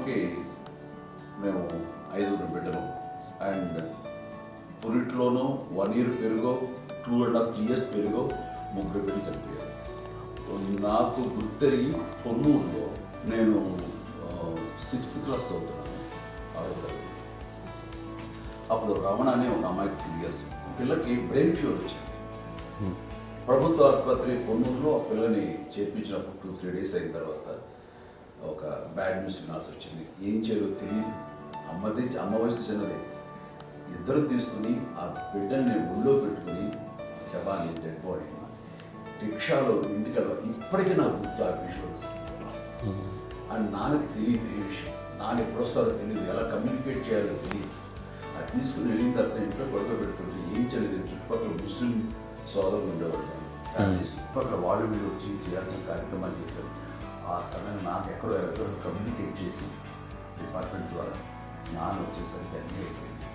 అమ్మకి మేము 5 బిడ్డలు అండ్ పురిట్లోనూ 1 year పెరుగో 2.5 years పెరుగో 3 బిడ్డలు చనిపోయారు. నాకు గుర్తెరిగి పొన్నూరులో నేను 6th class చదువుతున్నాను. అప్పుడు రమణ అనే ఒక అమ్మాయికి 3 years. పిల్లకి బ్రెయిన్ ఫ్యూర్ వచ్చింది. ప్రభుత్వ ఆసుపత్రి పొన్నూరులో ఆ పిల్లని చేర్పించినప్పుడు 2-3 days అయిన తర్వాత ఒక బ్యాడ్ న్యూస్ వినాల్సి వచ్చింది. ఏం చేయాలో తెలియదు. అమ్మ వయసు చిన్నదే. ఇద్దరు తీసుకుని ఆ బిడ్డని నేను ఒళ్ళో పెట్టుకుని శవాన్ని డెడ్ బాడీని రిక్షాలో ఇంటికి వెళ్ళాలి. ఇప్పటికీ నాకు గుర్తు ఆ విజువల్స్. అండ్ నాన్నకి తెలియదు ఏ విషయం, నాన్న ఎప్పుడు వస్తారో తెలియదు, ఎలా కమ్యూనికేట్ చేయాలో తెలియదు. అది తీసుకుని వెళ్ళిన తర్వాత ఇంట్లో గొడవ పెడుతుంటే ఏం చేయలేదు. చుట్టుపక్కల ముస్లిం సోదరులు ఉండేవాళ్ళు, ఫ్యామిలీస్ చుట్టుపక్కల వాళ్ళు వీళ్ళు వచ్చి చేయాల్సిన కార్యక్రమాలు చేశారు. ఆ సమయం నాకు ఎక్కడో కమ్యూనికేట్ చేసి డిపార్ట్మెంట్ ద్వారా నాన్న వచ్చేసరికి అన్నీ అయిపోయింది.